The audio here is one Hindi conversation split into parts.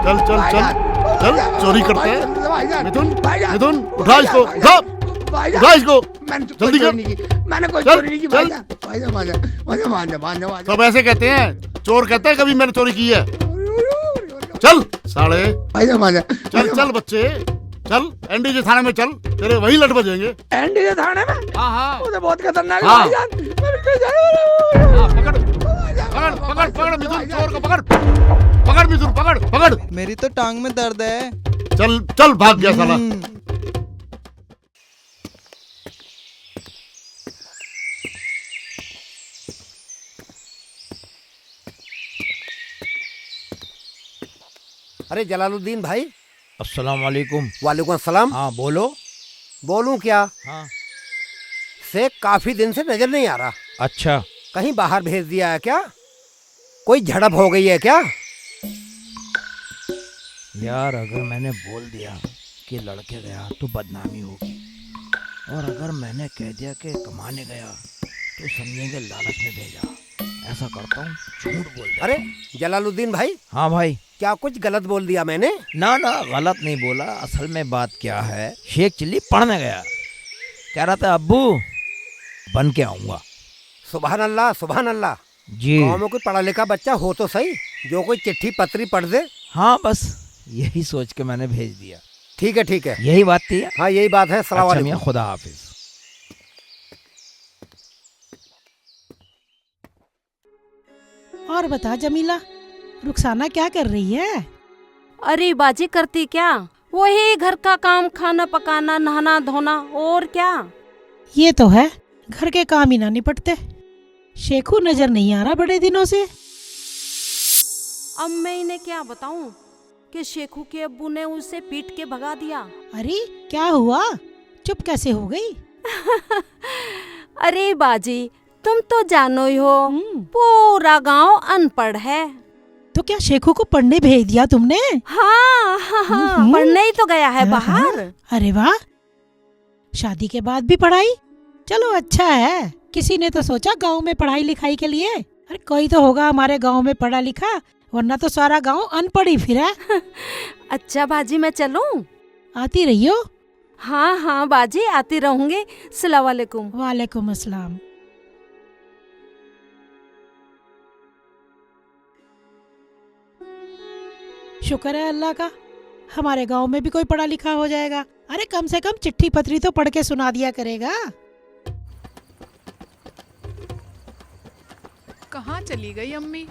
चल चल चल चल, चोरी करते हैं। मिथुन मिथुन, उठा इसको, उठा उठा इसको, जल्दी कर। मैंने कोई चल, चोरी नहीं की चल। भाईजान। सब ऐसे कहते हैं, चोर कहते हैं कभी मैंने चोरी की है। चल साले, चल चल बच्चे, चल एनडीजे थाने में चल, तेरे वही लट बजेंगे। एनडीजे थाने में? हाँ हाँ वो तो बहुत खतरनाक है हाँ। भाईजान। हाँ, पकड़ पकड़ पकड़ पकड़ मिथुन, चोर को पकड़ पकड़ मिथुन, पकड़ पकड़। मेरी तो टांग में दर्द है। चल चल, भाग गया साला। अरे जलालुद्दीन भाई। अस्सलाम वालेकुम। वालेकुम अस्सलाम। हाँ बोलो। बोलूं क्या? हाँ। शेख काफी दिन से नजर नहीं आ रहा। अच्छा। कहीं बाहर भेज दिया है क्या? कोई झड़प हो गई है क्या? यार अगर मैंने बोल दिया कि लड़के गया तो बदनामी होगी, और अगर मैंने कह दिया कि कमाने गया तो समझेंगे लालच में भेजा। ऐसा करता हूँ, झूठ बोल दिया। अरे जलालुद्दीन भाई। हाँ भाई। क्या कुछ गलत बोल दिया मैंने? ना ना, गलत नहीं बोला। असल में बात क्या है, शेख चिल्ली पढ़ने गया, कह रहा था अब्बू बन के आऊंगा। सुभान अल्लाह सुभान अल्लाह। जी। गाँव में कोई पढ़ा लिखा बच्चा हो तो सही, जो कोई चिट्ठी पत्री पढ़ दे। हाँ बस यही सोच के मैंने भेज दिया। ठीक है ठीक है, यही बात थी। हाँ यही बात है। सलाम अच्छा वालेकुम। मियां, खुदा हाफिज। और बता जमीला, रुखसाना क्या कर रही है? अरे बाजी करती क्या, वही घर का काम, खाना पकाना, नहाना धोना, और क्या। ये तो है, घर के काम ही ना निपटते। शेखू नजर नहीं आ रहा बड़े दिनों से। अब मैं इन्हें क्या बताऊं कि शेखू के अब्बू ने उसे पीट के भगा दिया। अरे क्या हुआ, चुप कैसे हो गई? अरे बाजी तुम तो जानो ही हो, पूरा गांव अनपढ़ है। तो क्या शेखू को पढ़ने भेज दिया तुमने? हाँ हाँ हाँ, पढ़ने ही तो गया है बाहर। अरे वाह, शादी के बाद भी पढ़ाई। चलो अच्छा है, किसी ने तो सोचा गांव में पढ़ाई लिखाई के लिए। अरे कोई तो होगा हमारे गांव में पढ़ा लिखा, वरना तो सारा गांव अनपढ़ ही फिर है। अच्छा बाजी मैं चलूं? आती रहियो। हाँ हाँ बाजी आती रहूंगी। सलाम वालेकुम। वालेकुम अस्सलाम। शुक्र है अल्लाह का, हमारे गांव में भी कोई पढ़ा लिखा हो जाएगा। अरे कम से कम चिट्ठी पत्री तो पढ़ के सुना दिया करेगा। कहाँ चली गई अम्मी?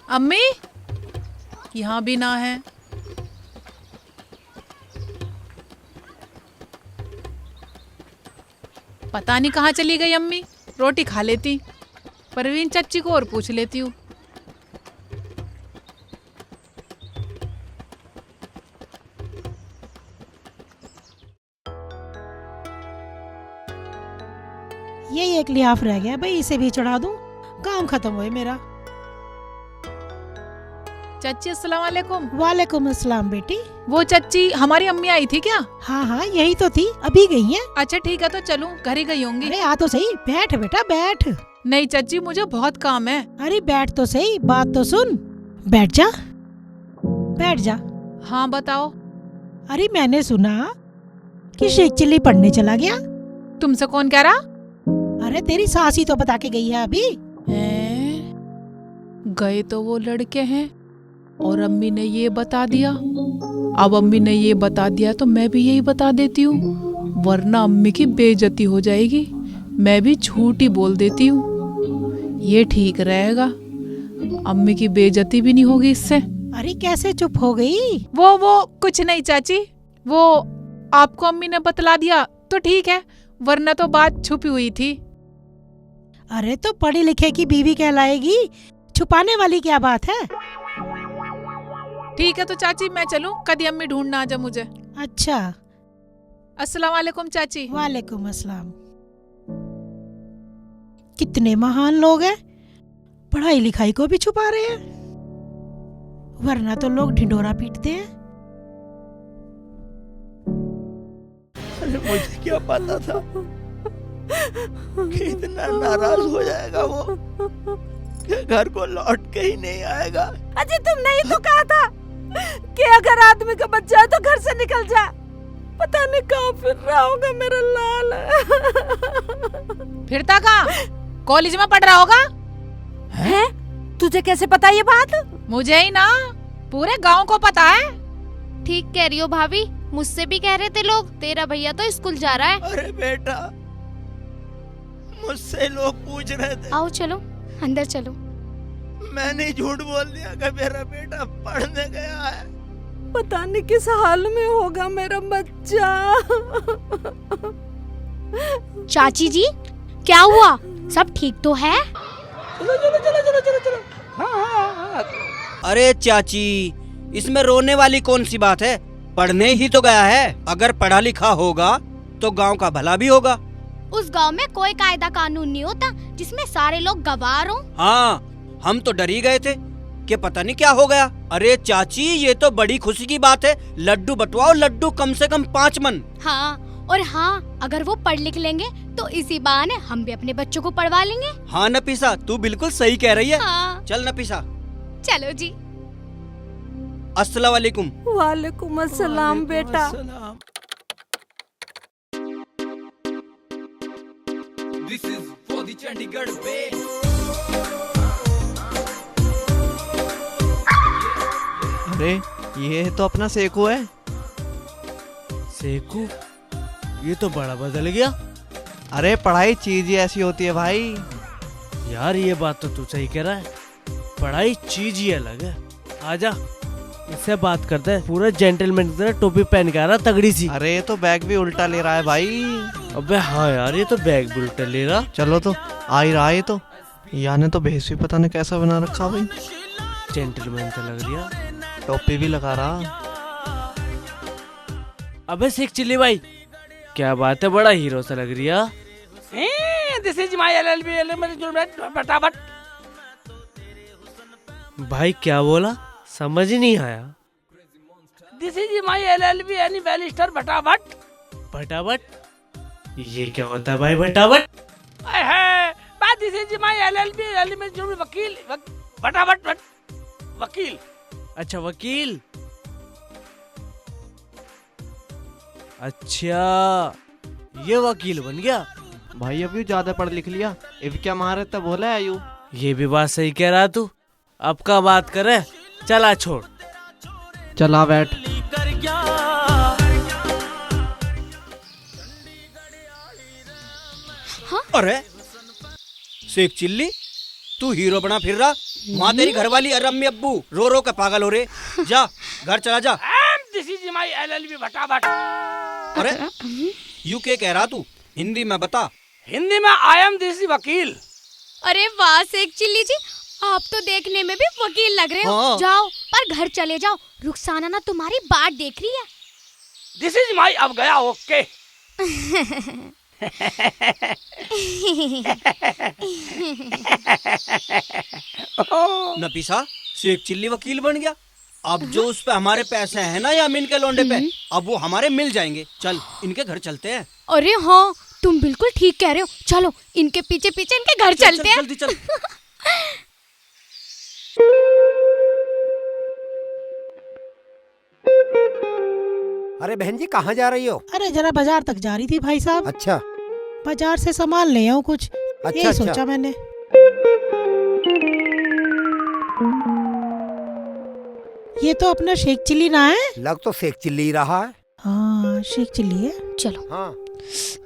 अम्मी यहाँ भी ना है। पता नहीं कहाँ चली गई अम्मी। रोटी खा लेती, परवीन चाची को और पूछ लेती हूँ। यही एक लिहाफ रह गया भाई, इसे भी चढ़ा दूं, काम खत्म हुए मेरा। चाची अस्सलाम वालेकुम। वालेकुम अस्सलाम बेटी। वो चाची हमारी अम्मी आई थी क्या? हाँ हाँ यही तो थी, अभी गई हैं। अच्छा ठीक है, तो चलूं, घर ही गई होंगी। अरे आ तो सही, बैठ बेटा बैठ। नहीं चाची मुझे बहुत काम है। अरे बैठ तो सही, बात तो सुन। बैठ जा बैठ जा। हाँ बताओ। अरे मैंने सुना कि शेख चिल्ली पढ़ने चला गया। तुमसे कौन कह रहा? अरे तेरी सास ही तो बता के गई है अभी। गए तो वो लड़के हैं और अम्मी ने ये बता दिया। अब अम्मी ने ये बता दिया तो मैं भी यही बता देती हूँ, वरना अम्मी की बेइज्जती हो जाएगी। मैं भी झूठ ही बोल देती हूँ, ये ठीक रहेगा। अम्मी की बेइज्जती भी नहीं होगी इससे। अरे कैसे चुप हो गई? वो कुछ नहीं चाची, वो आपको अम्मी ने बतला दिया तो ठीक है, वरना तो बात छुपी हुई थी। अरे तो पढ़े लिखे की बीवी कहलाएगी, छुपाने वाली क्या बात है? ठीक है तो चाची मैं चलूं, कभी अम्मी ढूंढना आ जा मुझे। अच्छा। अस्सलाम वालेकुम चाची। वालेकुम अस्सलाम। कितने महान लोग हैं, पढ़ाई लिखाई को भी छुपा रहे हैं। वरना तो लोग ढिंडोरा पीटते हैं। अरे मुझे क्या पता था कि इतना नाराज हो जाएगा वो कि घर को लौट के ही नहीं आएगा। अजय तुमने ही तो कहा था कि अगर आदमी का बच्चा है तो घर से निकल जा। पता नहीं कहाँ फिर रहा होगा मेरा लाल। फिरता कहाँ? कॉलेज में पढ़ रहा होगा। है? तुझे कैसे पता ये बात? मुझे ही ना, पूरे गांव को पता है। ठीक कह रही हो भाभी, मुझसे भी कह रहे थे लोग तेरा भैया तो स्कूल जा रहा है। अरे बेटा, मुझसे लोग पूछ रहे थे। आओ चलो अंदर चलो। मैंने झूठ बोल दिया कि मेरा बेटा पढ़ने गया है। पता नहीं किस हाल में होगा मेरा बच्चा। चाची जी क्या हुआ, सब ठीक तो है? अरे चाची, इसमें रोने वाली कौन सी बात है? पढ़ने ही तो गया है। अगर पढ़ा लिखा होगा तो गांव का भला भी होगा। उस गांव में कोई कायदा कानून नहीं होता जिसमें सारे लोग गवार हों। हाँ, हम तो डर ही गए थे कि पता नहीं क्या हो गया। अरे चाची, ये तो बड़ी खुशी की बात है। लड्डू बंटवाओ, लड्डू कम से कम 5 मन। हाँ, और हाँ, अगर वो पढ़ लिख लेंगे तो इसी बहाने हम भी अपने बच्चों को पढ़वा लेंगे। हाँ नफीसा, तू बिल्कुल सही कह रही है। हाँ। चल नफीसा। चलो जी। अस्सलाम वालेकुम। वालेकुम अस्सलाम बेटा। This is for the Chandigarh Bay. अरे ये तो अपना सेकू है। सेकू, ये तो बड़ा बदल गया। अरे पढ़ाई चीज ही ऐसी होती है भाई। यार ये बात तो तू सही कह रहा है, पढ़ाई चीज ही अलग है। आजा इससे बात करते हैं। पूरा जेंटलमैन की तरह टोपी पहन के आ रहा, तगड़ी सी। अरे ये तो बैग भी उल्टा ले रहा है भाई। अबे हाँ यार, ये तो बैग भी उल्टा ले रहा। चलो तो आ ही रहा है। तो याने तो भेस भी पता नहीं कैसा बना रखा भाई। जेंटलमैन तो लग रहा। टोपी भी लगा रहा। अबे शेख चिल्ली भाई, क्या बात है, बड़ा हीरो सा लग रही है। दिस इज माय एलएलबी फटाफट। भाई क्या बोला, समझ ही नहीं आया। दिस इज माय एलएलबी यानी बैरिस्टर फटाफट। फटाफट, ये क्या होता है भाई फटाफट? बात दिस इज माय एलएलबी यानी मैं जो वकील फटाफट वकील। अच्छा वकील। अच्छा ये वकील बन गया भाई अभी ज्यादा पढ़ लिख लिया। इब क्या मारे तब बोला है यू। ये भी बात सही कह रहा तू। अब का बात करे, चला छोड़। चला बैठ। अरे शेख चिल्ली, तू हीरो बना फिर रहा। वहाँ तेरी घरवाली और अम्मी अब्बू रो रो के पागल हो रहे। जा घर चला जा। दिस इज माय एलएलबी फटाफट। अरे यू क्या कह रहा तू? हिंदी में बता। हिंदी में आई एम दिस वकील। अरे वाह शेख चिल्ली जी, आप तो देखने में भी वकील लग रहे हो। हाँ। जाओ पर घर चले जाओ, रुखसाना ना तुम्हारी बाट देख रही है। दिस इज माय, अब गया ओके। नफीसा, शेख चिल्ली वकील बन गया। अब जो उस पे हमारे पैसे हैं ना यामीन के लौंडे पे, अब वो हमारे मिल जाएंगे। चल इनके घर चलते हैं। अरे हाँ, तुम बिल्कुल ठीक कह रहे हो। चलो इनके पीछे पीछे इनके घर चलते हैं। जल्दी चल। अरे बहन जी कहाँ जा रही हो? अरे जरा बाजार तक जा रही थी भाई साहब। अच्छा बाजार से सामान ले आऊं कुछ, यही सोचा मैंने। ये तो अपना शेख चिल्ली ना है? लग तो शेख चिल्ली रहा है। हाँ शेख चिल्ली है। चलो। हाँ।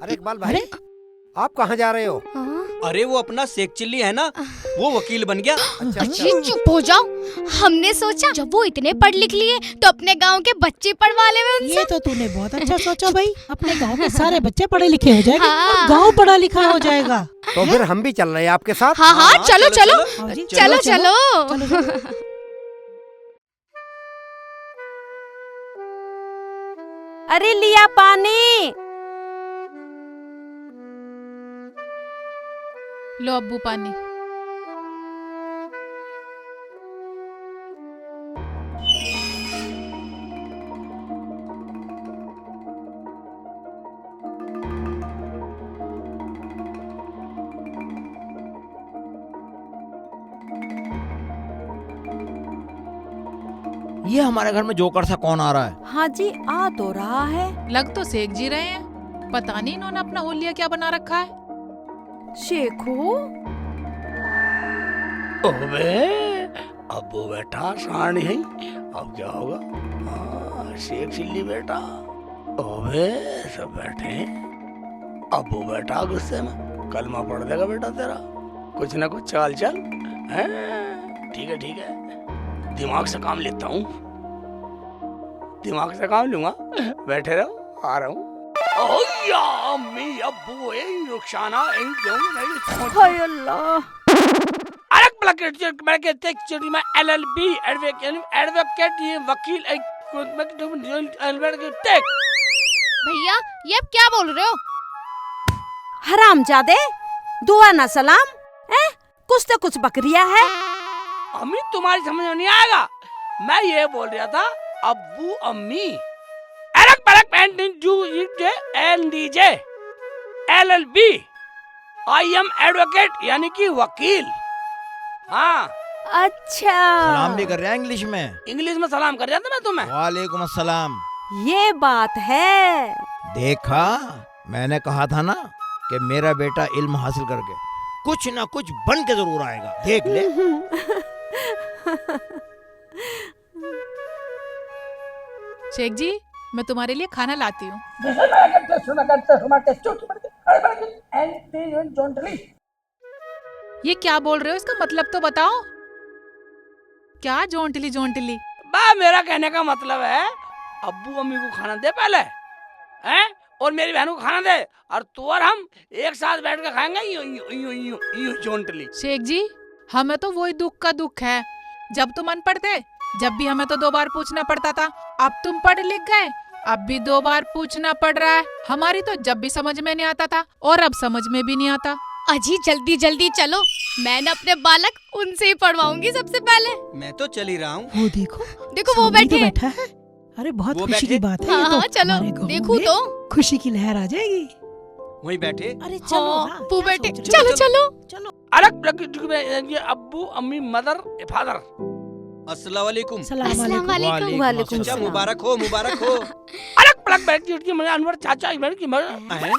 अरे इकबाल भाई, अरे आप कहाँ जा रहे हो? हाँ? अरे वो अपना शेख चिल्ली है ना, वो वकील बन गया। अच्छी चुप हो जाओ। हमने सोचा जब वो इतने पढ़ लिख लिए तो अपने गांव के बच्चे पढ़वा ले उनसे। ये तो तूने बहुत अच्छा सोचा भाई। अपने गांव के सारे बच्चे पढ़े लिखे हो जाएंगे हाँ। और गांव पढ़ा लिखा हो जाएगा। तो फिर हम भी चल रहे हैं आपके साथ। हाँ हाँ, चलो चलो आओ जी, चलो चलो। अरे लिया पानी। लो अब्बू पानी। ये हमारे घर में जोकर सा कौन आ रहा है? हाँ जी, आ तो रहा है। लग तो शेख जी रहे हैं, पता नहीं इन्होंने अपना होलिया क्या बना रखा है। शेखू, ओबे अब्बू बेटा साड़ी है, अब क्या होगा? हाँ, शेख चिल्ली बेटा। ओबे सब बैठे हैं। अब्बू बेटा गुस्से में कलमा पढ़ देगा बेटा तेरा। कुछ ना कुछ चाल चल हैं? ठीक है ठीक है, दिमाग से काम लेता हूँ, दिमाग से काम लूंगा। बैठे रहो, आ रहा हूँ। ओया अम्मी अब्बू रुखसाना हाय अल्लाह। में LLB एडवोकेट ये वकील भैया ये अब क्या बोल रहे हो? हरामजादे, दुआ ना सलाम। कुछ तो कुछ बकरिया है। अम्मी तुम्हारी समझ में नहीं आएगा। मैं ये बोल रहा था अब्बू अम्मी LLB आई एम एडवोकेट यानी कि वकील। हाँ अच्छा, सलाम भी कर रहे हैं इंग्लिश में? इंग्लिश में सलाम कर रहा था मैं तुम्हें। वालेकुम अस्सलाम। ये बात है। देखा, मैंने कहा था ना कि मेरा बेटा इल्म हासिल करके कुछ ना कुछ बन के जरूर आएगा, देख ले। शेख जी, मैं तुम्हारे लिए खाना लाती हूँ। ये क्या बोल रहे हो? इसका मतलब तो बताओ। क्या जोंटली जोंटली? बा मेरा कहने का मतलब है अब्बू अम्मी को खाना दे पहले, हैं? और मेरी बहन को खाना दे, और तू और हम एक साथ बैठ कर खाएंगे यूं जोंटली। शेख जी, हमें तो वही दुख का दुख है। जब तुम अनपढ़ थे, जब भी हमें तो 2 बार पूछना पड़ता था। अब तुम पढ़ लिख गए, अब भी 2 बार पूछना पड़ रहा है। हमारी तो जब भी समझ में नहीं आता था और अब समझ में भी नहीं आता। अजी जल्दी जल्दी चलो, मैं न अपने बालक उनसे ही पढ़वाऊंगी सबसे पहले। मैं तो चल ही रहा हूँ। वो देखो, देखो वो सामने तो बैठे। बैठा है। अरे बहुत वो खुशी की बैठे? बात है। हाँ ये तो हाँ चलो, हमारे गाँव देखो में तो। खुशी की लहर आ जाएगी। वहीं बैठे। अरे चलो हाँ, ना, वो क्या बैठे। सोच रहे हो? चलो चलो। अलग ये अब्बू अम्मी मदर फादर। अस्सलाम वालेकुम। सलाम अस्सलाम वालेकुम। वालेकुम। वालेकुम चाचा सलाम। मुबारक हो, मुबारक हो। अलग पलक बैठ उठ के मैं अनवर चाचा बैठ की हैं?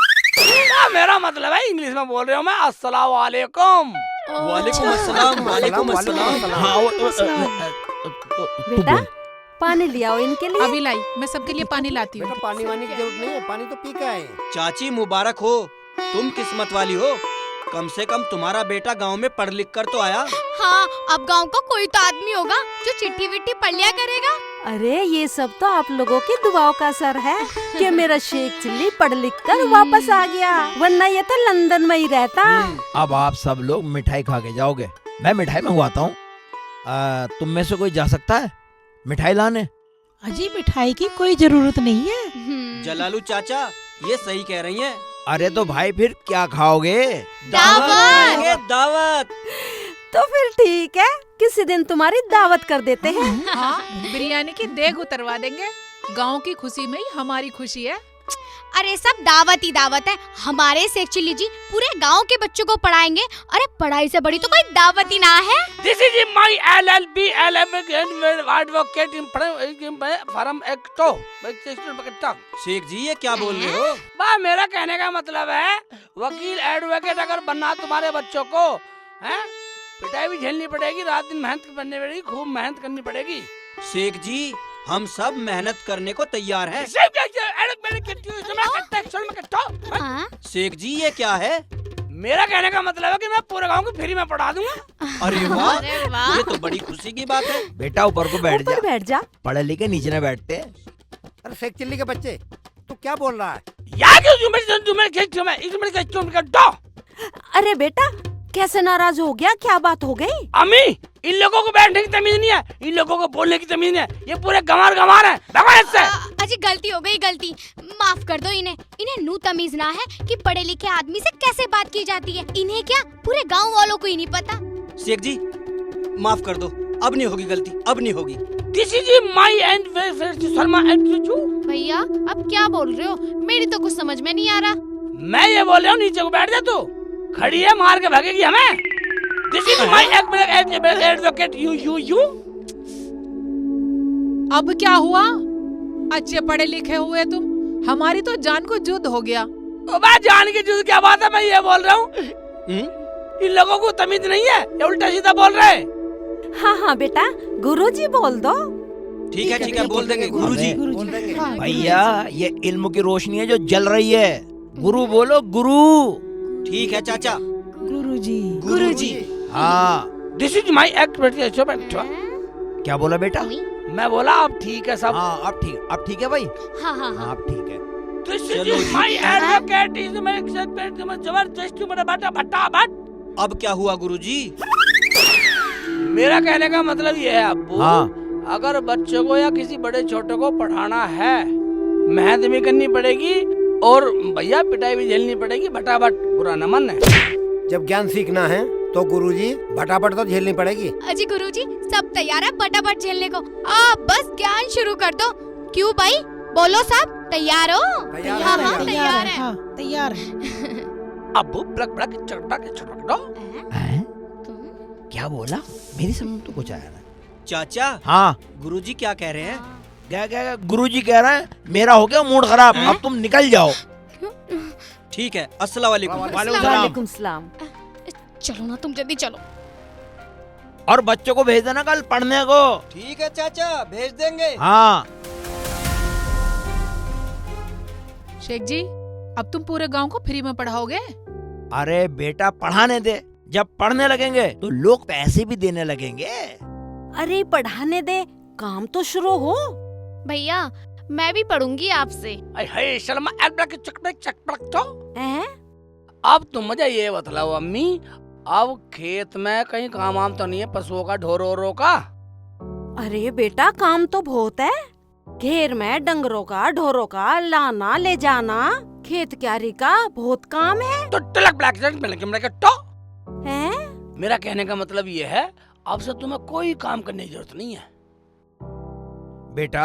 मेरा मतलब है इंग्लिश में बोल रहा हूँ मैं। अस्सलाम वालेकुम। वालेकुम अस्सलाम, वालेकुम अस्सलाम। हाँ, बेटा पानी ले आओ इनके लिए। अभी लाई, मैं सबके लिए पानी लाती हूँ। पानी वानी की जरूरत नहीं है, पानी तो पी के आए। चाची मुबारक हो, तुम किस्मत वाली हो। कम से कम तुम्हारा बेटा गांव में पढ़ लिख कर तो आया। हाँ, अब गांव का कोई तो आदमी होगा जो चिट्ठी विट्ठी पढ़ लिया करेगा। अरे ये सब तो आप लोगों की दुआओं का असर है कि मेरा शेख चिल्ली पढ़ लिख कर वापस आ गया, वरना ये तो लंदन में ही रहता। अब आप सब लोग मिठाई खा के जाओगे, मैं मिठाई मंगवाता हूँ। तुम में से कोई जा सकता है मिठाई लाने? अजी मिठाई की कोई जरूरत नहीं है। जलालू चाचा ये सही कह रही हैं। अरे तो भाई फिर क्या खाओगे? दावत। खाएंगे, दावत। तो फिर ठीक है, किसी दिन तुम्हारी दावत कर देते हैं। हाँ, बिरयानी की देग उतरवा देंगे। गांव की खुशी में ही हमारी खुशी है। अरे सब दावत ही दावत है। हमारे शेख चिल्ली जी पूरे गांव के बच्चों को पढ़ाएंगे। अरे पढ़ाई से बड़ी तो कोई दावत ही ना है। This is my LLB advocate form एक्टो। शेख जी ये क्या बोल रहे हो? बा मेरा कहने का मतलब है वकील एडवोकेट अगर बनना तुम्हारे बच्चों को, हैं? पिटाई भी झेलनी पड़ेगी, रात दिन मेहनत करनी पड़ेगी, खूब मेहनत करनी पड़ेगी। शेख जी हम सब मेहनत करने को तैयार हैं। हाँ? शेख जी ये क्या है? मेरा कहने का मतलब है कि मैं पूरे गांव को फ्री में पढ़ा दूंगा। अरे वाह, अरे वाह। ये तो बड़ी खुशी की बात है। बेटा ऊपर को बैठ जा, ऊपर बैठ जा। पढ़े लिखे नीचे न बैठते। अरे शेख चिल्ली के बच्चे, तू क्या बोल रहा है? यार क्यों तुम्हें अरे बेटा कैसे नाराज हो गया, क्या बात हो गई? अम्मी इन लोगों को बैठने की तमीज नहीं है, इन लोगों को बोलने की तमीज नहीं है। ये पूरे गंवार हैं। भगवान इससे। अजी गलती हो गई, गलती माफ कर दो इन्हें। इन्हें नू तमीज ना है कि पढ़े लिखे आदमी से कैसे बात की जाती है। इन्हें क्या पूरे गांव वालों को ही नहीं पता। शेख जी माफ कर दो, अब नहीं होगी गलती, अब नहीं होगी। This is my and Sharma and भैया अब क्या बोल रहे हो? मेरी तो कुछ समझ में नहीं आ रहा। मैं ये बोल रहा हूँ नीचे को बैठ जा, तू खड़ी है मार के भागेगी हमें। This is my advocate you अब क्या हुआ? अच्छे पढ़े लिखे हुए तुम, हमारी तो जान को युद्ध हो गया। तो मैं जान के जुद क्या बात है, मैं ये बोल रहा हूँ इन लोगों को तमीज नहीं है, ये उल्टा सीधा बोल रहे हैं। हाँ हाँ बेटा, गुरुजी बोल दो। ठीक है बोल देंगे गुरुजी। भैया ये इल्म की रोशनी है जो जल रही है, गुरु बोलो गुरु। ठीक है चाचा। गुरुजी। हाँ दिस इज माई एक्ट। क्या बोला बेटा? मैं बोला अब ठीक है सब। हाँ अब ठीक है भाई। हाँ अब ठीक है। This is my advocate is my expect जबरदस्ती मेरा बेटा फटाफट। अब क्या हुआ गुरुजी? मेरा कहने का मतलब ये है अब्बू, हाँ। अगर बच्चों को या किसी बड़े छोटे को पढ़ाना है, मेहनत भी करनी पड़ेगी और भैया पिटाई भी झेलनी पड़ेगी, फटाफट। बुरा न मन है। जब ज्ञान सीखना है तो गुरुजी भटाभट तो झेलनी पड़ेगी। अजी गुरुजी सब तैयार है फटाफट झेलने को, आप बस ज्ञान शुरू कर दो। क्यों भाई, बोलो सब तैयार हो? तैयार हाँ है, हाँ तैयार है। हाँ तैयार है। अब्बू ब्लक ब्लक चटक दो। क्या बोला? मेरी समझ में तो कुछ आया ना। चाचा हाँ गुरुजी क्या कह रहे हैं? क्या गुरुजी कह रहे हैं मेरा हो गया मूड खराब, अब तुम निकल जाओ। ठीक है, अस्सलाम वालेकुम। वालेकुम सलाम। चलो ना तुम जल्दी चलो। और बच्चों को भेज देना कल पढ़ने को। ठीक है चाचा, भेज देंगे। हाँ शेख जी, अब तुम पूरे गांव को फ्री में पढ़ाओगे? अरे बेटा पढ़ाने दे, जब पढ़ने लगेंगे तो लोग पैसे भी देने लगेंगे। अरे पढ़ाने दे, काम तो शुरू हो। भैया मैं भी पढ़ूंगी आपसे। हे शर्मा एक ब्लक चटक तो। हैं? अब तुम मुझे ये बतलाओ अम्मी, अब खेत में कहीं काम वाम तो नहीं है पशुओं का, ढोरों का? अरे बेटा काम तो बहुत है, घेर में डंगरों का ढोरों का लाना ले जाना, खेत क्यारी का बहुत काम है। तो टलक ब्लैक तो हैं? मेरा कहने का मतलब ये है अब से तुम्हें कोई काम करने की जरूरत नहीं है। बेटा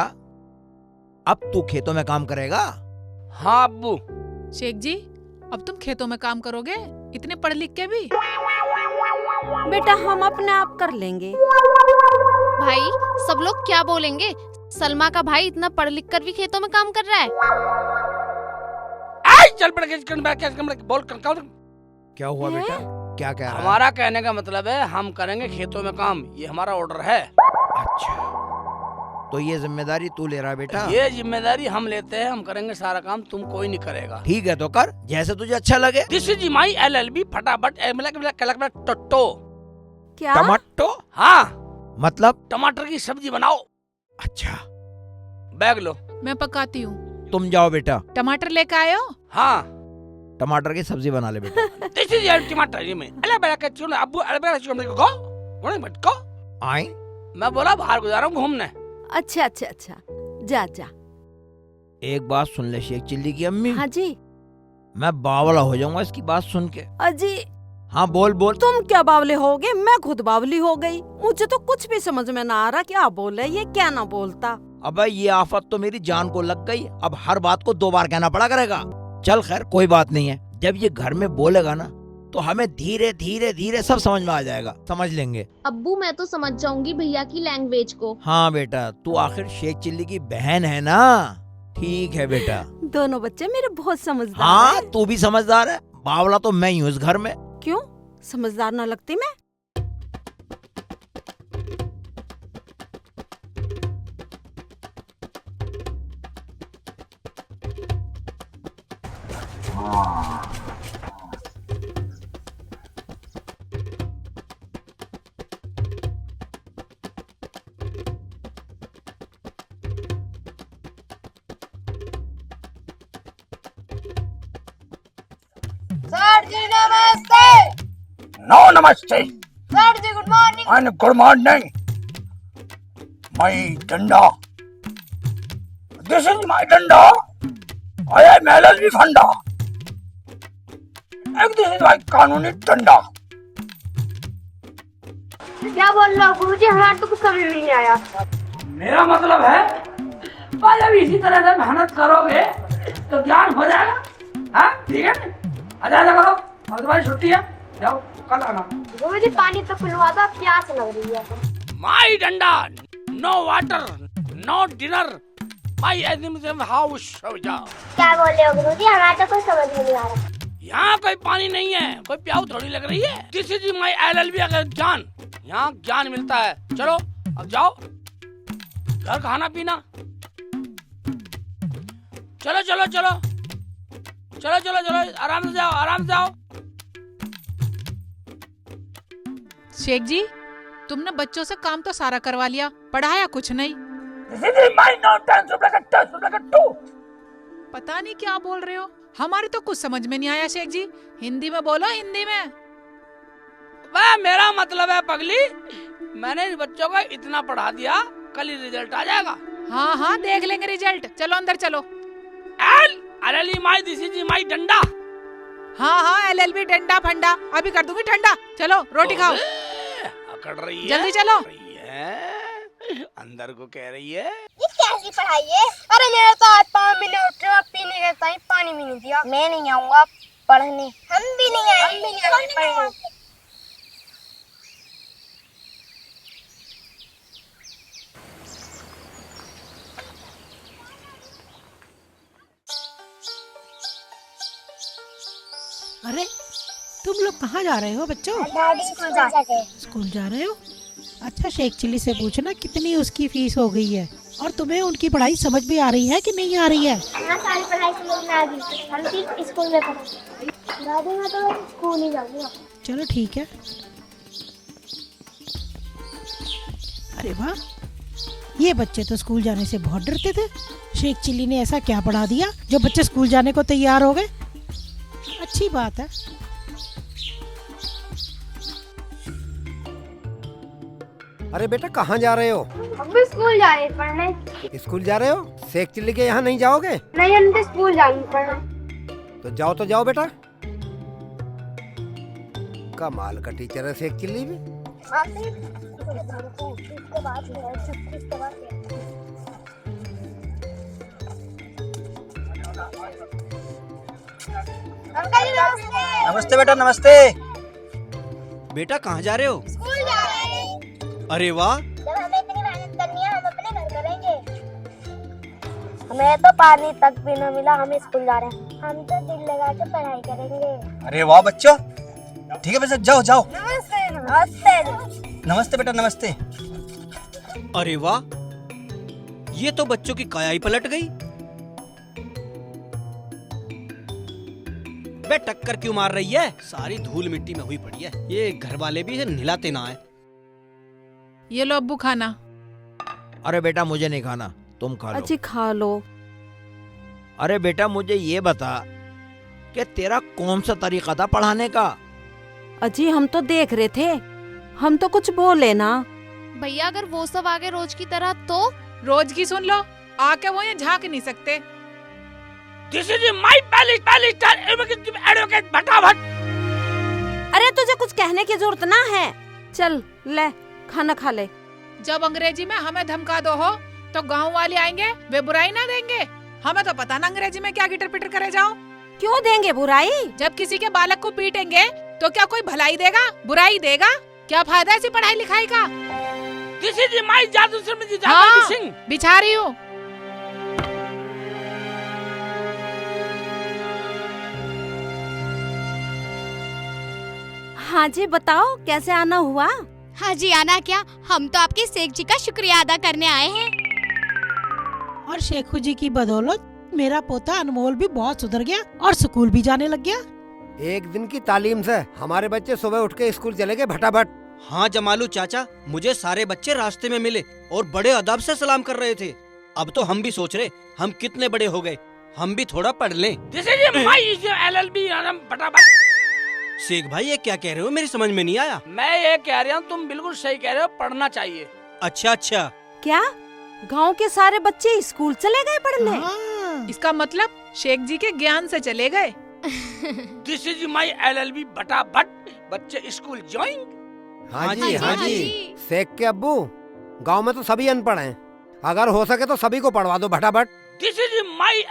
अब तू खेतों में काम करेगा? हाँ अब्बू। शेख जी, अब तुम खेतों में काम करोगे इतने पढ़ लिख के भी? बेटा हम अपने आप कर लेंगे। भाई सब लोग क्या बोलेंगे, सलमा का भाई इतना पढ़ लिख कर भी खेतों में काम कर रहा है। चल बोल क्या हुआ बेटा? क्या कह रहा है? हमारा कहने का मतलब है हम करेंगे खेतों में काम, ये हमारा ऑर्डर है। अच्छा तो ये जिम्मेदारी तू ले रहा है बेटा? ये जिम्मेदारी हम लेते हैं, हम करेंगे सारा काम, तुम कोई नहीं करेगा। ठीक है तो कर जैसे तुझे अच्छा लगे। दिस इज माई LLB फटाफट टट्टो। क्या? टमाटो? हाँ मतलब? टमाटर की सब्जी बनाओ। अच्छा बैग लो। मैं पकाती हूँ। तुम जाओ बेटा। टमाटर लेकर आयो? हाँ टमाटर की सब्जी बना ले बेटा। दिस इज टमाटर ये में अले बड़ा के चुन अब्बू अले बड़ा चुन को वणे मत को आई। मैं बोला बाहर गुजारा हूं घूमने। अच्छा जा। एक बात सुन ले शेख चिल्ली की अम्मी। हाँ जी। मैं बावला हो जाऊंगा इसकी बात सुन के। अजी हाँ बोल। तुम क्या बावले हो गए? मैं खुद बावली हो गई, मुझे तो कुछ भी समझ में ना आ रहा क्या बोले ये क्या ना बोलता। अबे ये आफत तो मेरी जान को लग गई, अब हर बात को 2 बार कहना पड़ा करेगा। चल खैर कोई बात नहीं है, जब ये घर में बोलेगा ना तो हमें धीरे धीरे सब समझ में आ जाएगा, समझ लेंगे। अब्बू मैं तो समझ जाऊंगी भैया की लैंग्वेज को। हाँ बेटा तू आखिर शेख चिल्ली की बहन है ना। ठीक है बेटा। दोनों बच्चे मेरे बहुत समझदार हाँ हैं। तू भी समझदार है, बावला तो मैं ही हूँ इस घर में। क्यों समझदार ना लगती मैं? सर जी नमस्ते। नो नमस्ते। सर जी good morning. And good morning. My डंडा, दिस इज माय डंडा। आई एम LLB फंडा। एक दिस इज माय कानूनी डंडा। क्या बोल रहा हो गुरुजी, हमारा तो कुछ समझ में नहीं आया। मेरा मतलब है भाई अब इसी तरह से मेहनत करोगे तो ज्ञान हो जाएगा। हाँ ठीक है, आजा करो, अब तुम्हारी छुट्टी है, जाओ कल आना। गुरुजी पानी तो पिलवा दो, प्यास लग रही है। माई डंडा, no water not dinner my admission house. क्या बोल रहे हो गुरुजी, हमारा तो कुछ समझ में नहीं आ रहा। यहाँ कोई पानी नहीं है, कोई प्याऊ थोड़ी लग रही है। दिस इज माय LLB अगर ज्ञान, यहाँ ज्ञान मिलता है। चलो अब जाओ घर खाना पीना। चलो चलो चलो चलो चलो चलो, आराम से जाओ, आराम से जाओ। शेख जी, तुमने बच्चों से काम तो सारा करवा लिया, पढ़ाया कुछ नहीं। पता नहीं क्या बोल रहे हो, हमारी तो कुछ समझ में नहीं आया। शेख जी हिंदी में बोलो, हिंदी में। वह मेरा मतलब है पगली, मैंने बच्चों को इतना पढ़ा दिया, कल ही रिजल्ट आ जाएगा। हाँ हाँ देख लेंगे रिजल्ट, चलो अंदर चलो। LLB my this is my डंडा। हाँ हाँ LLB डंडा फंडा, अभी कर दूंगी ठंडा। चलो रोटी खाओ, अकड़ रही है, जल्दी चलो। अंदर को कह रही है ये कैसी पढ़ाई है? अरे मेरा तो आज 5 मिनट पीने का टाइम, पानी भी नहीं दिया। मैं नहीं आऊंगा पढ़ने। हम भी नहीं आएंगे। अरे तुम लोग कहाँ जा रहे हो बच्चों? स्कूल जा रहे हो? अच्छा शेख चिल्ली से पूछना कितनी उसकी फीस हो गई है, और तुम्हें उनकी पढ़ाई समझ में आ रही है कि नहीं आ रही है? हाँ, सारी पढ़ाई समझ में आ गई। हम भी स्कूल में पढ़े। दादी मैं तो स्कूल ही जाऊंगा। चलो ठीक है। अरे वाह, ये बच्चे तो स्कूल जाने से बहुत डरते थे। शेख चिल्ली ने ऐसा क्या पढ़ा दिया जो बच्चे स्कूल जाने को तैयार हो गए। अच्छी बात है। अरे बेटा कहाँ जा रहे हो? हम भी स्कूल जा रहे हैं पढ़ने। स्कूल जा रहे हो? शेख चिल्ली के यहाँ नहीं जाओगे? नहीं, हम तो स्कूल जाएंगे पढ़ने। तो जाओ बेटा। कमाल का टीचर है शेख चिल्ली भी। नमस्ते बेटा, नमस्ते। बेटा कहाँ जा रहे हो? स्कूल जा रहे हैं। अरे वाह, जब हमें इतनी मेहनत करनी है, हम अपने घर करेंगे। हमें तो पानी तक भी न मिला, हम स्कूल जा रहे हैं। हम तो दिल लगा के पढ़ाई करेंगे। अरे वाह बच्चों, ठीक है बच्चा, जाओ जाओ। नमस्ते। नमस्ते। नमस्ते बेटा, नमस्ते। अरे वाह, ये तो बच्चों की काया ही पलट गई। बे टक्कर क्यों मार रही है? सारी धूल मिट्टी में हुई पड़ी है। ये घर वाले भी इसे नहलाते ना है। ये लो अब्बू खाना। अरे बेटा मुझे नहीं खाना, तुम खा लो। अजी खा लो। अरे बेटा मुझे ये बता कि तेरा कौन सा तरीका था पढ़ाने का? अजी हम तो देख रहे थे, हम तो कुछ बोले ना। भैया अगर वो सब आगे रोज की तरह तो रोज की सुन लो, आके वो यहाँ झांक नहीं सकते। This is my barrister advocate भट्टा भट्ट। अरे तुझे कुछ कहने की जरूरत ना है, चल ले खाना खा ले। जब अंग्रेजी में हमें धमका दो हो तो गांव वाले आएंगे, वे बुराई ना देंगे। हमें तो पता ना अंग्रेजी में क्या गिटर पिटर करे जाओ। क्यों देंगे बुराई? जब किसी के बालक को पीटेंगे तो क्या कोई भलाई देगा, बुराई देगा? क्या फायदा ऐसी पढ़ाई लिखाई का? दिस इज माय जादू सिंह बिछा रही हूँ। हाँ जी बताओ कैसे आना हुआ? हाँ जी आना क्या, हम तो आपके शेख जी का शुक्रिया अदा करने आए हैं। और शेखू जी की बदौलत मेरा पोता अनमोल भी बहुत सुधर गया और स्कूल भी जाने लग गया। एक दिन की तालीम से हमारे बच्चे सुबह उठ के स्कूल चले गए भटाभट। हाँ जमालू चाचा, मुझे सारे बच्चे रास्ते में मिले और बड़े अदब से सलाम कर रहे थे। अब तो हम भी सोच रहे हम कितने बड़े हो गए, हम भी थोड़ा पढ़ लें। दिस इज माय LLB भटाभट। शेख भाई ये क्या कह रहे हो, मेरी समझ में नहीं आया। मैं ये कह रहा हूँ, तुम बिल्कुल सही कह रहे हो, पढ़ना चाहिए। अच्छा अच्छा। क्या गांव के सारे बच्चे स्कूल चले गए पढ़ने? इसका मतलब शेख जी के ज्ञान से चले गए। This is my LLB भटाभट। बच्चे स्कूल ज्वाइन। हाँ जी। शेख के अब्बू, गांव में तो सभी अनपढ़ हैं, अगर हो सके तो सभी को पढ़वा दो भटाभट। दिस इज माय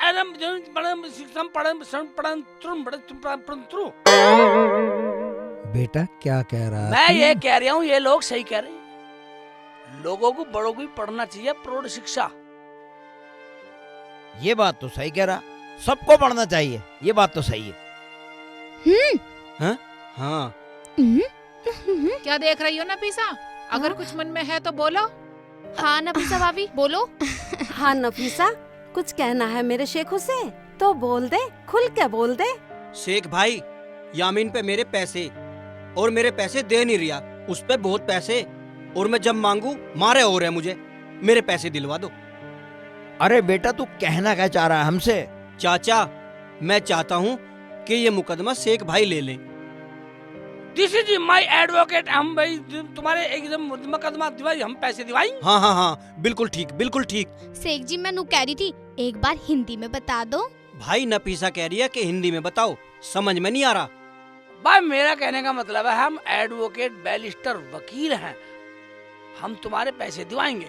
बेटा क्या कह रहा है? मैं ये कह रहा हूँ, ये लोग सही कह रहे हैं। लोगों को बड़ों को भी पढ़ना चाहिए, प्रौढ़ शिक्षा। ये बात तो सही कह रहा, सबको पढ़ना चाहिए, ये बात तो सही है। हाँ क्या देख रही हो नफीसा? अगर कुछ मन में है तो बोलो। हाँ नफीसा भाभी बोलो। हाँ नफीसा, कुछ कहना है मेरे शेखू से तो बोल दे, खुल के बोल दे। शेख भाई, यामीन पे मेरे पैसे और मेरे पैसे दे नहीं रिया, उस पे बहुत पैसे, और मैं जब मांगू मारे हो रहे मुझे, मेरे पैसे दिलवा दो। अरे बेटा तू कहना क्या चाह रहा है हमसे? चाचा, मैं चाहता हूँ कि ये मुकदमा शेख भाई ले ले। This is my advocate. हम भाई तुम्हारे एकदम मुकदमा दिवाई, हम पैसे दिवाई। हाँ हाँ हाँ, बिल्कुल ठीक, बिल्कुल ठीक। शेख जी मैं नू कह रही थी, एक बार हिंदी में बता दो। भाई नफीसा कह रही है कि हिंदी में बताओ, समझ में नहीं आ रहा। भाई मेरा कहने का मतलब है, हम एडवोकेट बैरिस्टर वकील हैं, हम तुम्हारे पैसे दिवाएंगे,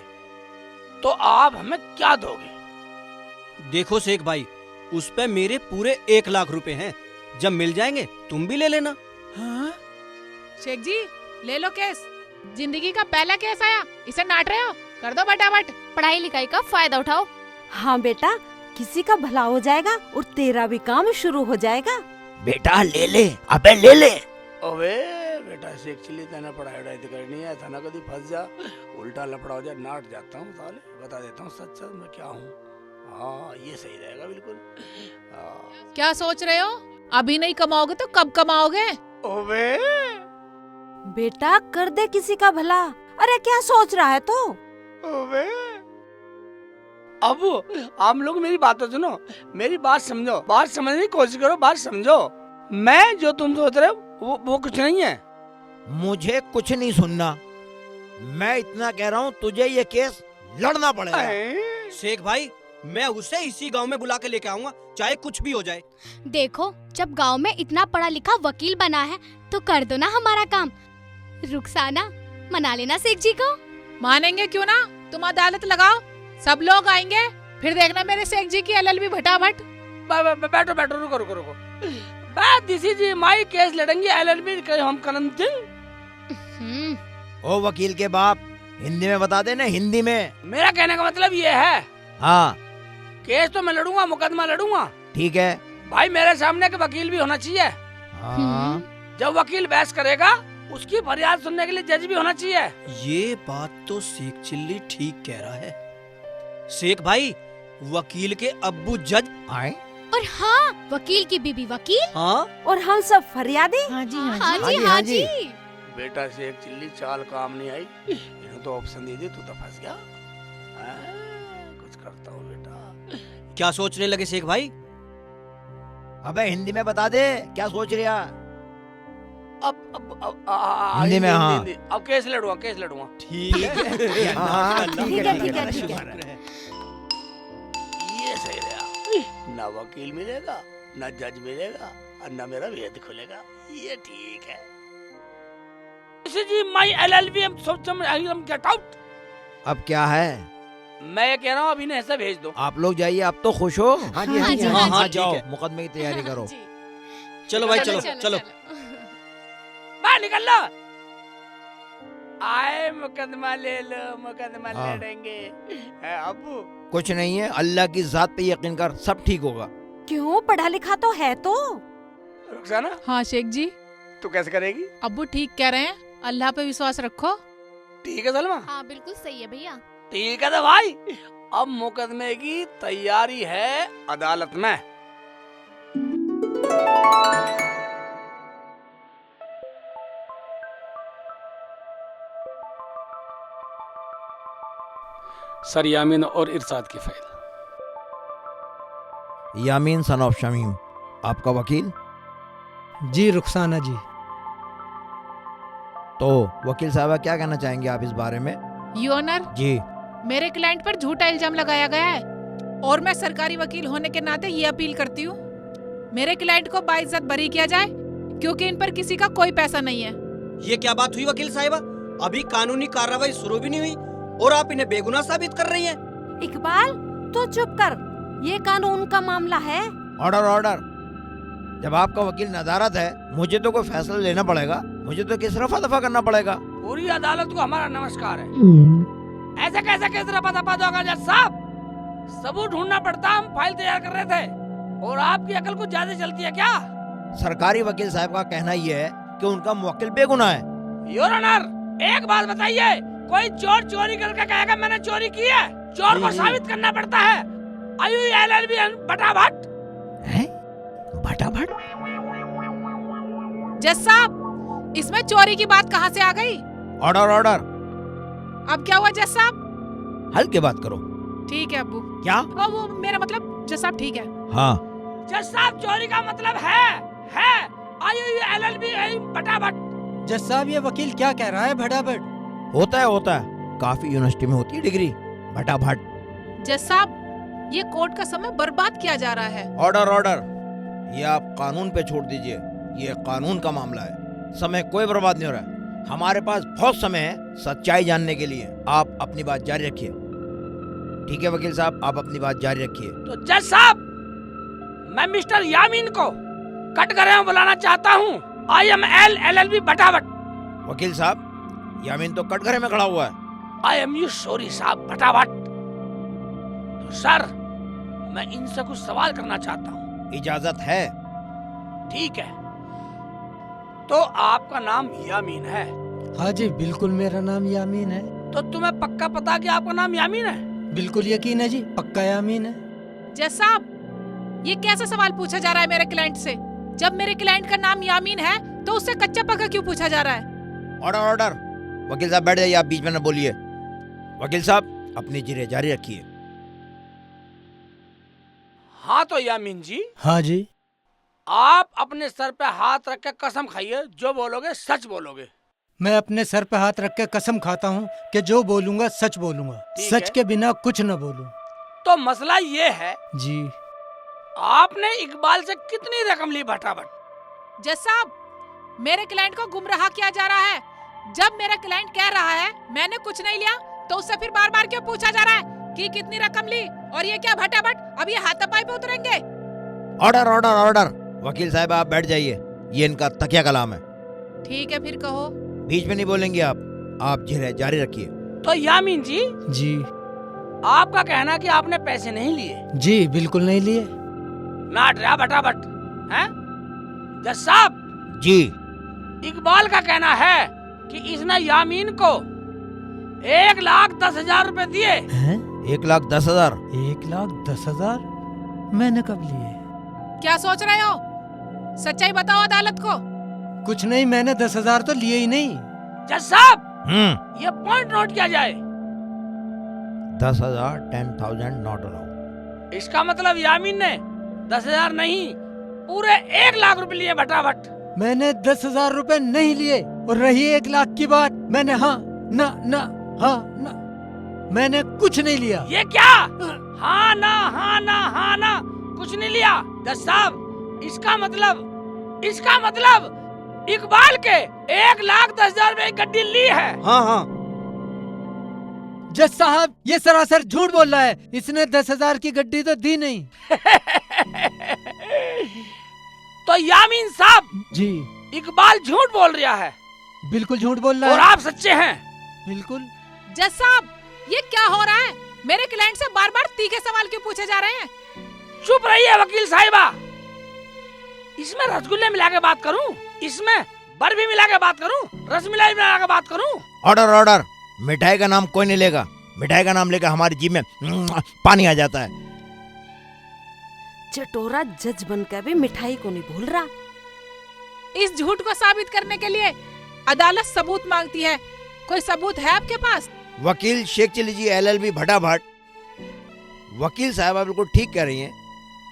तो आप हमें क्या दोगे? देखो शेख भाई, उस पे मेरे पूरे 1 लाख रुपए हैं, जब मिल जाएंगे तुम भी ले लेना। हाँ? शेख जी ले लो केस, जिंदगी का पहला केस आया, इसे नाट रहे हो, कर दो फटाफट। पढ़ाई लिखाई का फायदा उठाओ। हाँ बेटा, किसी का भला हो जाएगा और तेरा भी काम शुरू हो जाएगा। बेटा ले ले, अबे ले ले। ओवे बेटा, शेख चिल्ली तेना पढ़ाई वढ़ाई तो करनी है, थाना कभी फंस जा, उल्टा लफड़ा हो जाए, नाट जाता हूँ साले, बता देता हूँ सच सच मैं क्या हूँ। हाँ ये सही रहेगा बिल्कुल। क्या सोच रहे हो? अभी नहीं कमाओगे तो कब कमाओगे? ओवे बेटा कर दे किसी का भला। अरे क्या सोच रहा है तू? ओवे अब आप लोग मेरी बात तो सुनो, मेरी बात समझो, बात समझने की कोशिश करो, बात समझो। मैं जो तुम सोच रहे हो वो कुछ नहीं है। मुझे कुछ नहीं सुनना, मैं इतना कह रहा हूँ तुझे ये केस लड़ना पड़ेगा। शेख भाई, मैं उसे इसी गांव में बुला के लेके आऊंगा, चाहे कुछ भी हो जाए। देखो, जब गांव में इतना पढ़ा लिखा वकील बना है तो कर दो ना हमारा काम। रुखसाना, मना लेना शेख जी को। मानेंगे क्यों ना, तुम अदालत लगाओ, सब लोग आएंगे, फिर देखना मेरे शेख जी की एलएलबी भटाभट। बैठो बैठो, रुको रुको रुको। दिस इज माय केस, लड़ेंगे एलएलबी हम करंती। ओ वकील के बाप, हिंदी में बता देना, हिंदी में। मेरा कहने का मतलब ये है, हाँ केस तो मैं लड़ूंगा, मुकदमा लड़ूंगा, ठीक है भाई मेरे सामने के वकील भी होना चाहिए। हाँ। जब वकील बहस करेगा उसकी फरियाद सुनने के लिए जज भी होना चाहिए। ये बात तो शेख चिल्ली ठीक कह रहा है। शेख भाई, वकील के अब्बू जज आए, और हाँ, वकील की बीबी वकील, हाँ, और हम सब फरियादी। हाँ जी हाँ जी हाँ जी। बेटा शेख चिल्ली चाल काम नहीं आई, इन्होंने तो ऑप्शन दे दी, तू तो फंस गया। कुछ करता हूँ बेटा। क्या सोचने लगे शेख भाई? अबे हिंदी में बता दे, क्या सोच रहा? अब हिंदी में हाँ। अब केस लड़ूंगा, केस लड़ूंगा। ठीक है। हाँ, ठीक है ठीक है ठीक है। ये सही रहा, ना वकील मिलेगा, ना जज मिलेगा, और ना मेरा वेद खुलेगा, ये ठीक है। जी माय एलएलबी, हम सोच हम गेट आउट। अब क्या है? मैं ये कह रहा हूँ अभी ने ऐसा भेज दो। आप लोग जाइए, आप तो खुश हो? हाँ जी, हाँ जी, हाँ, हाँ, जाओ, ठीक है। मुकदमे की तैयारी करो। चलो भाई, चलो चलो। बाहर निकल लो। आए मुकदमा ले लो, मुकदमा हाँ। लड़ेंगे। अबू कुछ नहीं है, अल्लाह की जात पे यकीन कर, सब ठीक होगा। क्यों, पढ़ा लिखा तो है तो। रुखसाना, हाँ शेख जी, तू कैसे करेगी? अब्बू ठीक कह रहे हैं, अल्लाह पे विश्वास रखो। ठीक है सलमा, हाँ बिल्कुल सही है भैया। ठीक है तो भाई, अब मुकदमे की तैयारी है अदालत में। सर यामीन और इरशाद की file. Yameen son of Shamim, आपका वकील? जी रुखसाना जी। तो वकील साहब क्या कहना चाहेंगे आप इस बारे में? यूनर जी, मेरे क्लाइंट पर झूठा इल्जाम लगाया गया है और मैं सरकारी वकील होने के नाते ये अपील करती हूँ, मेरे क्लाइंट को बाइज्जत बरी किया जाए, क्योंकि इन पर किसी का कोई पैसा नहीं है। ये क्या बात हुई वकील साहिबा? अभी कानूनी कार्रवाई शुरू भी नहीं हुई और आप इन्हें बेगुनाह साबित कर रही हैं। इकबाल तू चुप कर, ये कानून का मामला है। Order order. जब आपका वकील नदारत है, मुझे तो कोई फैसला लेना पड़ेगा, मुझे तो किस रफा दफा करना पड़ेगा। पूरी अदालत को हमारा नमस्कार है। ऐसे कैसे किस रफा दफा दोगा जज साहब? सबूत ढूंढना पड़ता, हम फाइल तैयार कर रहे थे। और आपकी अकल कुछ ज्यादा चलती है क्या? सरकारी वकील साहब का कहना ये है कि उनका मुवक्किल बेगुनाह है। योर ऑनर, एक बात बताइए, कोई चोर चोरी करके कहेगा मैंने चोरी की है? चोर को साबित करना पड़ता है। IULLB भटाभट। भटाभट? जज साहब, इसमें चोरी की बात कहाँ से आ गई? Order order. अब क्या हुआ जज साहब? हल्के बात करो। ठीक है अब्बू। क्या? वो मेरा मतलब जज साहब ठीक है। हाँ। जज साहब, चोरी का मतलब है IULLB भटाभट। जज साहब, ये वकील क्या कह रहा है? भटाभट होता है, काफी यूनिवर्सिटी में होती है डिग्री भटाभट। जज साहब, ये कोर्ट का समय बर्बाद किया जा रहा है। Order order. ये आप कानून पे छोड़ दीजिए, ये कानून का मामला है। समय कोई बर्बाद नहीं हो रहा है, हमारे पास बहुत समय है सच्चाई जानने के लिए। आप अपनी बात जारी रखिए। ठीक है वकील साहब, आप अपनी बात जारी रखिए। तो जज साहब, मैं मिस्टर यामीन को कटघरे में बुलाना चाहता हूँ। IMLLLB भटाभट। वकील साहब, यामीन तो कटघरे में खड़ा हुआ है। IMU सॉरी साहब भटाभट। तो सर, मैं इनसे कुछ सवाल करना चाहता हूँ। इजाजत है? ठीक है। तो आपका नाम यामीन है? हाँ जी, बिल्कुल मेरा नाम यामीन है। तो तुम्हें पक्का पता कि आपका नाम यामीन है? बिल्कुल यकीन है जी, पक्का यामीन है। जज साहब, ये कैसा सवाल पूछा जा रहा है मेरे क्लाइंट से? जब मेरे क्लाइंट का नाम यामीन है तो उससे कच्चा पक्का क्यों पूछा जा रहा है? Order order. वकील साहब बैठ जाइए, आप बीच में न बोलिए। वकील साहब, अपनी जिरे जारी रखिए। हाँ तो यामीन जी। हाँ जी। आप अपने सर पे हाथ रख के कसम खाइए, जो बोलोगे सच बोलोगे। मैं अपने सर पे हाथ रख के कसम खाता हूँ कि जो बोलूंगा सच बोलूंगा, सच के बिना कुछ न बोलूं। तो मसला ये है जी, आपने इकबाल से कितनी रकम ली भटाभट? जज साहब, मेरे क्लाइंट को गुमराह किया जा रहा है। जब मेरा क्लाइंट कह रहा है मैंने कुछ नहीं लिया, तो उससे फिर बार बार क्यों पूछा जा रहा है कि कितनी रकम ली? और ये क्या भटाभट, अब ये हाथापाई पे उतरेंगे? Order order order. वकील साहब आप बैठ जाइए, ये इनका तकिया कलाम है। ठीक है, फिर कहो। बीच में नहीं बोलेंगे आप जिरे जारी रखिए। तो यामीन जी, जी आपका कहना कि आपने पैसे नहीं लिए? जी बिल्कुल नहीं लिए। नाट रहा भटाभट हैं? जज साहब जी, इकबाल का कहना है कि इसने यामीन को 1,10,000 रुपए दिए। हैं? 1,10,000? 1,10,000? मैंने कब लिए? क्या सोच रहे हो? सच्चाई बताओ अदालत को। कुछ नहीं, मैंने 10,000 तो लिए ही नहीं। जज साहब, ये पॉइंट नोट किया जाए। 10,000 10,000 नॉट अलाउड। इसका मतलब यामीन ने 10,000 नहीं, पूरे 1,00,000 रुपए लिए भटाभट। मैंने 10,000 रुपए नहीं लिए। और रही 1,00,000 की बात, मैंने हाँ ना मैंने कुछ नहीं लिया। ये क्या? हाँ ना कुछ नहीं लिया? जज साहब, इसका मतलब इकबाल के 1,10,000 रुपए की गड्डी ली है। हाँ। जज साहब, ये सरासर झूठ बोल रहा है। इसने 10,000 की गड्डी तो दी नहीं। तो यामीन साहब जी, इकबाल झूठ बोल रहा है। बिल्कुल झूठ बोल रहा है। और आप सच्चे हैं। बिल्कुल। जज साहब, ये क्या हो रहा है? मेरे क्लाइंट से बार बार तीखे सवाल क्यों पूछे जा रहे हैं? चुप रहिए वकील साहिबा। इसमें रसगुल्ले मिला के बात करूं, इसमें बर्फी मिला के बात करूं, रसमलाई मिला के बात करूं? Order order. मिठाई का नाम कोई नहीं लेगा। मिठाई का नाम लेकर हमारी जीभ में पानी आ जाता है। चटोरा जज बनकर भी मिठाई को नहीं भूल रहा। इस झूठ को साबित करने के लिए अदालत सबूत मांगती है। कोई सबूत है आपके पास? वकील शेख चिल्ली जी LLB भटाभट। वकील साहब बिल्कुल ठीक कह रही हैं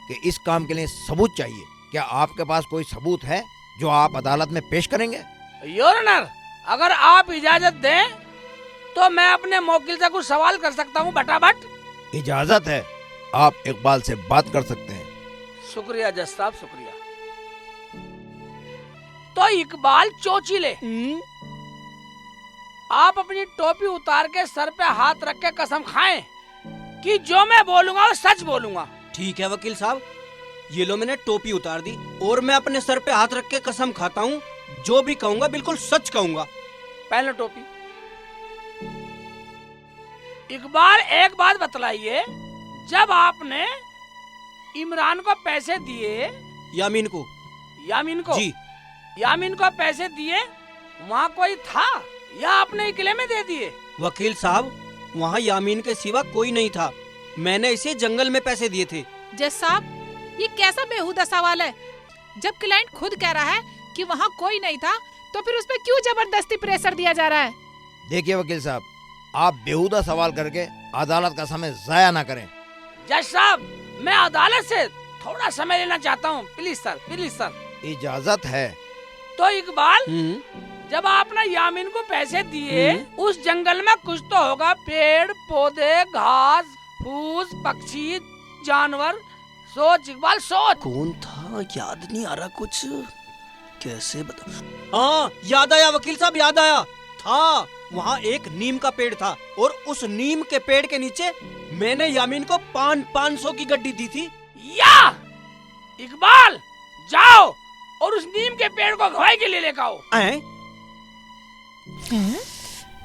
कि इस काम के लिए सबूत चाहिए। क्या आपके पास कोई सबूत है जो आप अदालत में पेश करेंगे? योर ऑनर, अगर आप इजाजत दें तो मैं अपने मौकिल से कुछ सवाल कर सकता हूं भटाभट। इजाजत है, आप इकबाल से बात कर सकते हैं। शुक्रिया जज साहब, शुक्रिया। तो इकबाल चोचीले, आप अपनी टोपी उतार के सर पे हाथ रख के कसम खाएं कि जो मैं बोलूंगा वो सच बोलूंगा। ठीक है वकील साहब, ये लो मैंने टोपी उतार दी और मैं अपने सर पे हाथ रख के कसम खाता हूँ, जो भी कहूंगा बिल्कुल सच कहूंगा। पहले टोपी। इकबाल, एक बात बतलाइए, जब आपने इमरान को पैसे दिए, यामीन को जी, यामीन को पैसे दिए, वहाँ कोई था या आपने इकले में दे दिए? वकील साहब, वहाँ यामीन के सिवा कोई नहीं था। मैंने इसे जंगल में पैसे दिए थे। जज साहब, ये कैसा बेहुदा सवाल है? जब क्लाइंट खुद कह रहा है कि वहाँ कोई नहीं था, तो फिर उस पर क्यों जबरदस्ती प्रेशर दिया जा रहा है? देखिए वकील साहब, आप बेहुदा सवाल करके अदालत का समय जाया ना करें। जज साहब, मैं अदालत से थोड़ा समय लेना चाहता हूँ, प्लीज सर, प्लीज सर। इजाजत है। तो इकबाल, जब आपने यामीन को पैसे दिए, उस जंगल में कुछ तो होगा, पेड़ पौधे, घास फूस, पक्षी, जानवर। सोच इकबाल, सोच। कौन था? याद नहीं आ रहा कुछ। कैसे बता? हाँ, याद आया वकील साहब, याद आया। था वहाँ एक नीम का पेड़ था, और उस नीम के पेड़ के नीचे मैंने यामीन को 500 की गड्डी दी थी। या इकबाल, जाओ और उस नीम के पेड़ को गवाही के लिए लेकर आओ।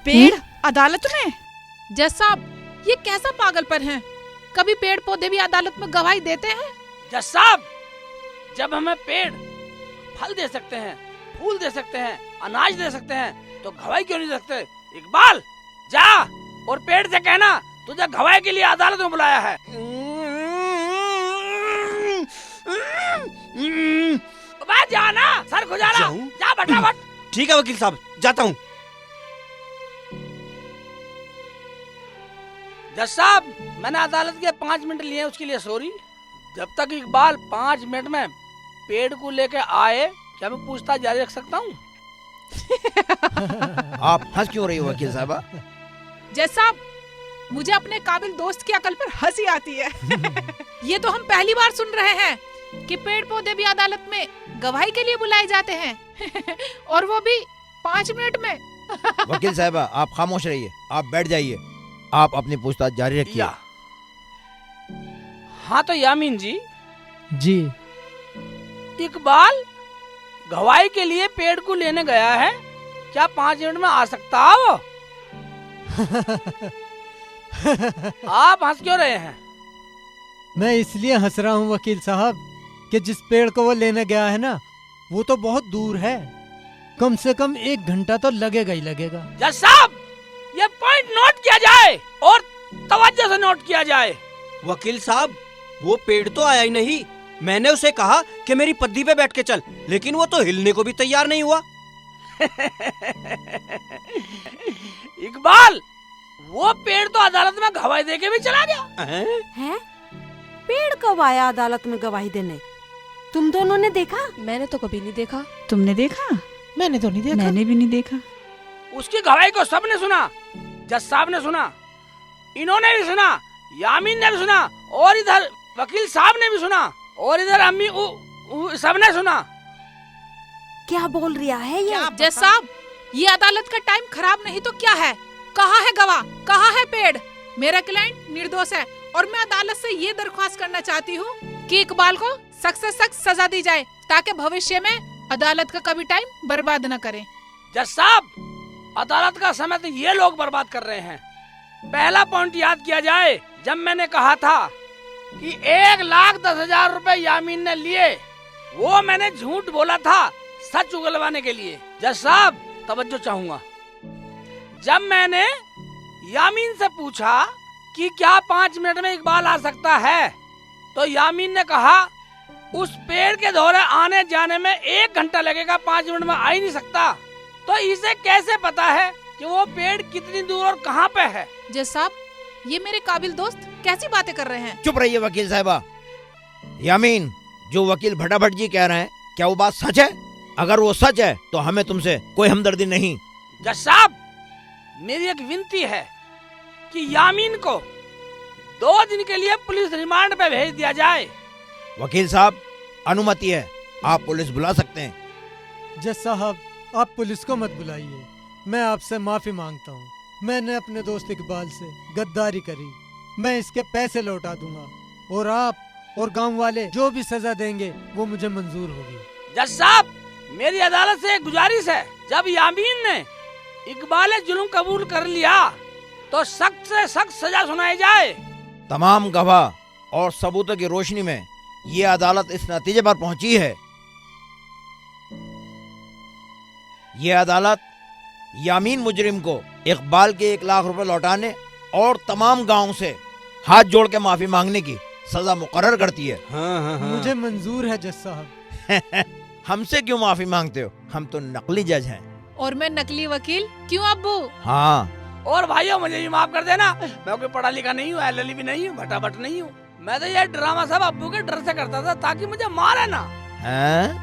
पेड़ अदालत में? जज साहब, ये कैसा पागलपन है? कभी पेड़ पौधे भी अदालत में गवाही देते हैं? जज साहब, जब हमें पेड़ फल दे सकते हैं, फूल दे सकते हैं, अनाज दे सकते हैं, तो गवाही क्यों नहीं दे सकते? इकबाल, जा और पेड़ से कहना तुझे गवाही के लिए अदालत में बुलाया है। जाना, सर खुजाना, जा फटाफट। ठीक है वकील साहब, जाता हूँ। जज साहब, मैंने अदालत के 5 मिनट लिए, उसके लिए सॉरी। जब तक इकबाल 5 मिनट में पेड़ को लेके आए, क्या मैं पूछताछ जारी रख सकता हूँ? आप हंस क्यों रही हो वकील साहबा? जज साहब, मुझे अपने काबिल दोस्त की अकल पर हंसी आती है। ये तो हम पहली बार सुन रहे हैं कि पेड़ पौधे भी अदालत में गवाही के लिए बुलाए जाते हैं। और वो भी 5 मिनट में। वकील साहबा, आप खामोश रहिए, आप बैठ जाइए, आप अपनी पूछताछ जारी रखिए। हाँ तो यामीन जी, इकबाल गवाही के लिए पेड़ को लेने गया है, क्या 5 मिनट में आ सकता है वो? आप हंस क्यों रहे हैं? मैं इसलिए हंस रहा हूँ वकील साहब कि जिस पेड़ को वो लेने गया है ना, वो तो बहुत दूर है, कम से कम 1 घंटा तो लगेगा ही लगेगा। जज साहब, ये पॉइंट नोट किया जाए और तवज्जो से नोट किया जाए। वकील साहब, वो पेड़ तो आया ही नहीं। मैंने उसे कहा कि मेरी पद्दी पे बैठ के चल, लेकिन वो तो हिलने को भी तैयार नहीं हुआ। इकबाल, वो पेड़ तो अदालत में गवाही देके भी चला गया। हैं? पेड़ कब आया अदालत में गवाही देने? तुम दोनों ने देखा? मैंने तो कभी नहीं देखा। तुमने देखा? मैंने तो नहीं देखा। मैंने भी नहीं देखा। उसकी गवाही को सबने सुना, जज साहब ने सुना, इन्होंने भी सुना, यामीन ने भी सुना, और इधर वकील साहब ने भी सुना, और इधर अम्मी सबने सुना। क्या बोल रहा है ये? जज साहब, ये अदालत का टाइम खराब नहीं तो क्या है? कहाँ है गवाह? कहाँ है पेड़? मेरा क्लाइंट निर्दोष है, और मैं अदालत से ये दरख्वास्त करना चाहती हूँ कि इकबाल को सख्त से सख्त सजा दी जाए, ताकि भविष्य में अदालत का कभी टाइम बर्बाद न करें। जज साहब, अदालत का समय तो ये लोग बर्बाद कर रहे हैं। पहला पॉइंट याद किया जाए, जब मैंने कहा था कि 1,10,000 रुपए यामीन ने लिए, वो मैंने झूठ बोला था सच उगलवाने के लिए। जज साहब, तवज्जो चाहूंगा। जब मैंने यामीन से पूछा कि क्या 5 मिनट में इकबाल आ सकता है, तो यामीन ने कहा उस पेड़ के दौरे आने जाने में 1 घंटा लगेगा, 5 मिनट में आ ही नहीं सकता। तो इसे कैसे पता है कि वो पेड़ कितनी दूर और कहाँ पे है? जज साहब, ये मेरे काबिल दोस्त कैसी बातें कर रहे हैं? चुप रहिए वकील साहबा। यामीन, जो वकील भटाभट जी कह रहे हैं, क्या वो बात सच है? अगर वो सच है तो हमें तुमसे कोई हमदर्दी नहीं। जज साहब, मेरी एक विनती है कि यामीन को 2 दिन के लिए पुलिस रिमांड पे भेज दिया जाए। वकील साहब, अनुमति है, आप पुलिस बुला सकते हैं। जज साहब, आप पुलिस को मत बुलाइए, मैं आपसे माफी मांगता हूँ। मैंने अपने दोस्त इकबाल से गद्दारी करी, मैं इसके पैसे लौटा दूंगा, और आप और गांव वाले जो भी सजा देंगे वो मुझे मंजूर होगी। जज साहब, मेरी अदालत से एक गुजारिश है, जब यामीन ने इकबाल जुल्म कबूल कर लिया तो सख्त से सख्त सजा सुनाई जाए, तमाम गवाह और सबूतों की रोशनी में ये अदालत इस नतीजे पर पहुंची है, ये अदालत यामीन मुजरिम को इकबाल के 1 लाख रुपए लौटाने और तमाम गांव से हाथ जोड़ के माफी मांगने की सजा मुकर्रर करती है। हाँ। मुझे मंजूर है जज साहब। हमसे क्यों माफी मांगते हो? हम तो नकली जज हैं। और मैं नकली वकील क्यों अब्बू? हाँ। और भाइयों मुझे भी माफ कर देना, मैं कोई पढ़ा लिखा नहीं हूँ, LL भी नहीं हूँ, भटाभट नहीं हूँ। मैं तो ये ड्रामा सब अब्बू के डर से करता था ताकि मुझे मारे ना।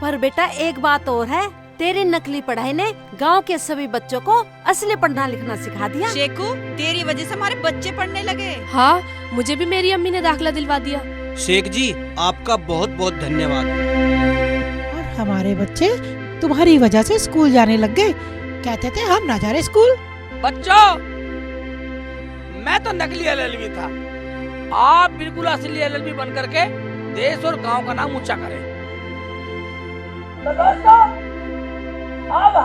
पर बेटा एक बात और है, तेरी नकली पढ़ाई ने गांव के सभी बच्चों को असली पढ़ना लिखना सिखा दिया। शेखू, तेरी वजह से हमारे बच्चे पढ़ने लगे। हाँ, मुझे भी मेरी अम्मी ने दाखिला दिलवा दिया। शेख जी आपका बहुत बहुत धन्यवाद। और हमारे बच्चे तुम्हारी वजह से स्कूल जाने लग गए। कहते थे हम ना जा रहे स्कूल। बच्चों, मैं तो नकली LLB था, आप बिल्कुल असली LLB बन करके देश और गांव का नाम ऊंचा करें। तो दोस्तों, अब